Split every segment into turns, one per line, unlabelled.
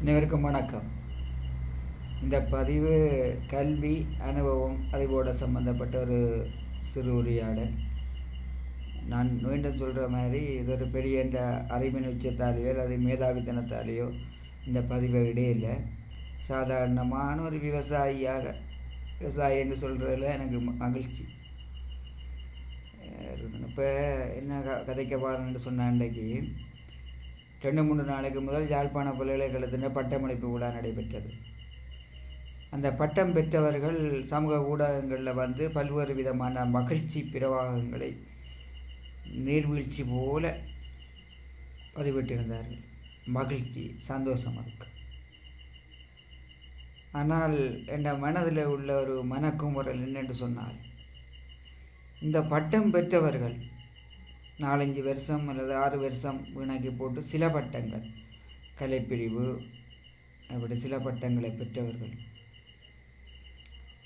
அனைவருக்கும் வணக்கம். இந்த பதிவு கல்வி அனுபவம் அறிவோடு சம்மந்தப்பட்ட ஒரு சிறு உரையாடல். நான் மீண்டும் சொல்கிற மாதிரி இது ஒரு பெரிய இந்த அறிவின் உச்சத்தாலேயோ அல்லது மேதாவித்தனத்தாலேயோ இந்த பதிவை இடையில சாதாரணமான ஒரு விவசாயி என்று சொல்கிறதுல எனக்கு மகிழ்ச்சி. இப்போ என்ன கதைக்க பாருன்னு சொன்ன அன்றைக்கு 2-3 நாளைக்கு முதல் யாழ்ப்பாண பல்கலைக்கழகத்தின் பட்டமளிப்பு விழா நடைபெற்றது. அந்த பட்டம் பெற்றவர்கள் சமூக ஊடகங்களில் வந்து பல்வேறு விதமான மகிழ்ச்சி பிரவாகங்களை நீர்வீழ்ச்சி போல பதிவிட்டிருந்தார்கள். மகிழ்ச்சி, சந்தோஷம் அதுக்கு. ஆனால் என் மனதில் உள்ள ஒரு மனக்குமுறல் என்னென்று சொன்னால், இந்த பட்டம் பெற்றவர்கள் 4-5 வருஷம் அல்லது 6 வருஷம் வீணாக்கி போட்டு சில பட்டங்கள், கலைப்பிரிவு அப்படி சில பட்டங்களை பெற்றவர்கள்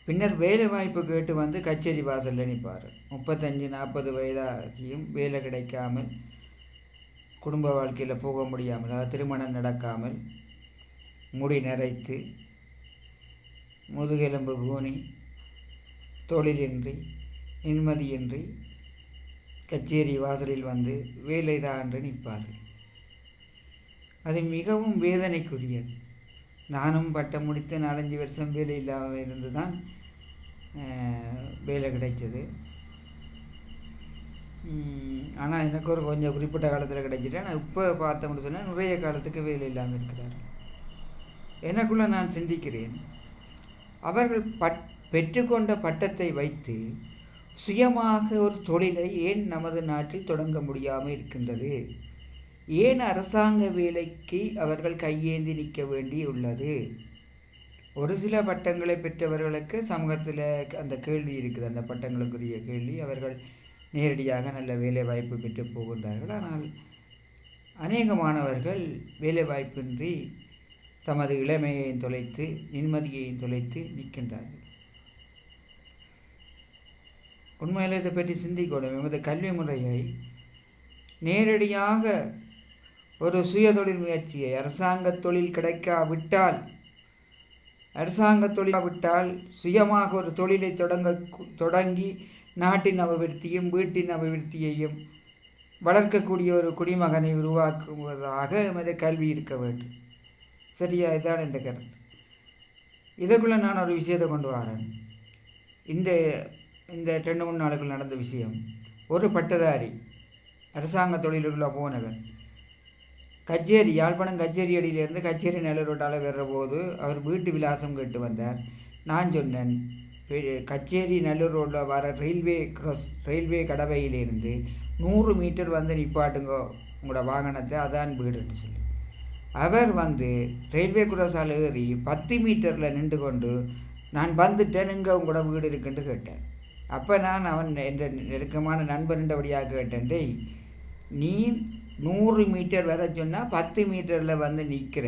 பின்னர் வேலை வாய்ப்பு கேட்டு வந்து கச்சேரி வாசலில் நிற்பார். 35-40 வயதாகியும் வேலை கிடைக்காமல், குடும்ப வாழ்க்கையில் போக முடியாமல், அதாவது திருமணம் நடக்காமல், முடி நரைத்து, முதுகெலும்பு கூனி, தொழிலின்றி, நிம்மதியின்றி கச்சேரி வாசலில் வந்து வேலைதான் என்று நிற்பார்கள். அது மிகவும் வேதனைக்குரியது. நானும் பட்டம் முடித்து 4-5 வருஷம் வேலை இல்லாமல் இருந்து தான் வேலை கிடைச்சது. ஆனால் எனக்கு ஒரு கொஞ்சம் குறிப்பிட்ட காலத்தில் கிடைச்சிட்டு, ஆனால் இப்போ பார்த்தோம்னு சொன்னால் நிறைய காலத்துக்கு வேலை இல்லாமல் இருக்கிறார். எனக்குள்ளே நான் சிந்திக்கிறேன், அவர்கள் பெற்றுக்கொண்ட பட்டத்தை வைத்து சுயமாக ஒரு தொழிலை ஏன் நமது நாட்டில் தொடங்க முடியாமல் இருக்கின்றது? ஏன் அரசாங்க வேலைக்கு அவர்கள் கையேந்தி நிற்க வேண்டி உள்ளது? ஒரு சில பட்டங்களை பெற்றவர்களுக்கு சமூகத்தில் அந்த கேள்வி இருக்குது, அந்த பட்டங்களுக்குரிய கேள்வி. அவர்கள் நேரடியாக நல்ல வேலை வாய்ப்பு பெற்று போகின்றார்கள். ஆனால் அநேகமானவர்கள் வேலை வாய்ப்பின்றி தமது இளமையையும் தொலைத்து நிம்மதியையும் தொலைத்து நிற்கின்றார்கள். உண்மையில் இதை பற்றி சிந்திக்கணும். எமது கல்வி முறையை நேரடியாக ஒரு சுயதொழில் முயற்சியை, அரசாங்க தொழில் கிடைக்காவிட்டால், சுயமாக ஒரு தொழிலை தொடங்கி நாட்டின் அபிவிருத்தியும் வீட்டின் அபிவிருத்தியையும் வளர்க்கக்கூடிய ஒரு குடிமகனை உருவாக்குவதாக எமது கல்வி இருக்க வேண்டும். சரியா? இதான் என்ற கருத்து. இதுக்குள்ளே நான் ஒரு விஷயத்தை கொண்டு வரேன். இந்த 2-3 நாளுக்குள் நடந்த விஷயம். ஒரு பட்டதாரி அரசாங்க தொழிலுக்குள்ளே போனவர் யாழ்ப்பாணம் கச்சேரி அடியிலிருந்து கச்சேரி நல்லூரோட்டால் வர்ற போது அவர் வீட்டு விலாசம் கேட்டு வந்தார். நான் சொன்னேன், கச்சேரி நல்லூர் ரோட்டில் வர ரயில்வே கடவையிலிருந்து 100 மீட்டர் வந்து நிப்பாட்டுங்க உங்களோட வாகனத்தை, அதான் வீடுன்னு சொல்லி அவர் வந்து ரயில்வே குரசால் ஏறி 10 மீட்டரில் நின்று கொண்டு நான் வந்துட்டேன், இங்கே உங்களோட வீடு இருக்குன்னு கேட்டேன். அப்போ நான் அவன் என்ற நெருக்கமான நண்பர்ன்றபடியாக கேட்டேன், நீ 100 மீட்டர் வர சொன்னால் 10 மீட்டரில் வந்து நிற்கிற,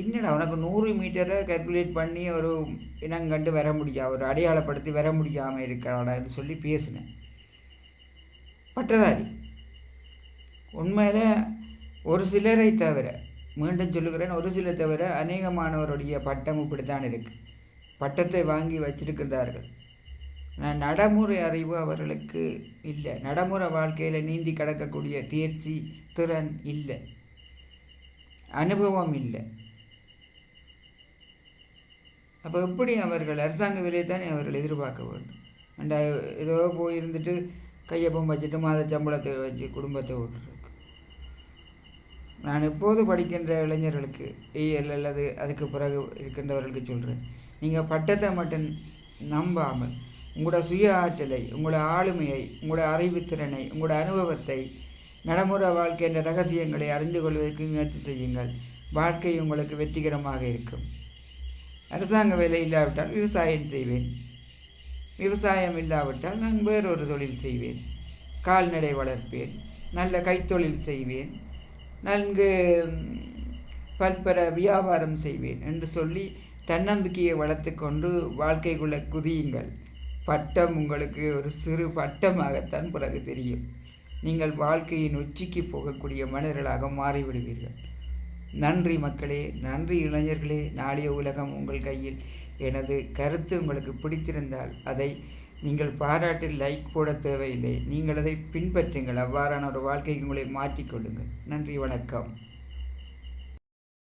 என்னடா உனக்கு 100 மீட்டரை கால்குலேட் பண்ணி ஒரு இனங்கண்டு வர முடியாது, ஒரு அடையாளப்படுத்தி வர முடியாமல் இருக்கிறான்னு சொல்லி பேசினேன். பட்டதாரி உண்மையில் ஒரு சிலரை தவிர, மீண்டும் சொல்லுகிறேன், ஒரு சிலரை தவிர அநேகமானவருடைய பட்டம் இப்படித்தான் இருக்குது. பட்டத்தை வாங்கி வச்சிருக்கிறார்கள். நடைமுறை அறிவு அவர்களுக்கு இல்லை. நடைமுறை வாழ்க்கையில் நீந்தி கடக்கக்கூடிய தேர்ச்சி திறன் இல்லை, அனுபவம் இல்லை. அப்போ எப்படி அவர்கள் அரசாங்க வேலையை அவர்கள் எதிர்பார்க்க வேண்டும்? ஏதோ போயிருந்துட்டு கையப்பம் வச்சுட்டு மாத சம்பளத்தை வச்சு குடும்பத்தை ஓட்டுருக்கு. நான் எப்போது படிக்கின்ற இளைஞர்களுக்கு அல்லது அதுக்கு பிறகு இருக்கின்றவர்களுக்கு சொல்கிறேன், நீங்கள் பட்டத்தை மட்டும் நம்பாமல் உங்களோட சுய ஆற்றலை, உங்களோட ஆளுமையை, உங்களோட அறிவுத்திறனை, உங்களோட அனுபவத்தை, நடைமுறை வாழ்க்கையின் ரகசியங்களை அறிந்து கொள்வதற்கு முயற்சி செய்யுங்கள். வாழ்க்கை உங்களுக்கு வெற்றிகரமாக இருக்கும். அரசாங்க வேலை இல்லாவிட்டால் விவசாயம் செய்வேன், விவசாயம் இல்லாவிட்டால் நான் வேறொரு தொழில் செய்வேன், கால்நடை வளர்ப்பேன், நல்ல கைத்தொழில் செய்வேன், நன்கு பல்பர வியாபாரம் செய்வேன் என்று சொல்லி தன்னம்பிக்கையை வளர்த்து கொண்டு வாழ்க்கைக்குள்ளே குதியுங்கள். பட்டம் உங்களுக்கு ஒரு சிறு பட்டமாகத்தான் பிறகு தெரியும். நீங்கள் வாழ்க்கையின் உச்சிக்கு போகக்கூடிய மனிதர்களாக மாறிவிடுவீர்கள். நன்றி மக்களே, நன்றி இளைஞர்களே. நாளைய உலகம் உங்கள் கையில். எனது கருத்து உங்களுக்கு பிடித்திருந்தால் அதை நீங்கள் பாராட்டில் லைக் போட தேவையில்லை. நீங்கள் அதை பின்பற்றுங்கள். அவ்வாறான ஒரு வாழ்க்கைக்கு உங்களை மாற்றிக்கொள்ளுங்கள். நன்றி, வணக்கம்.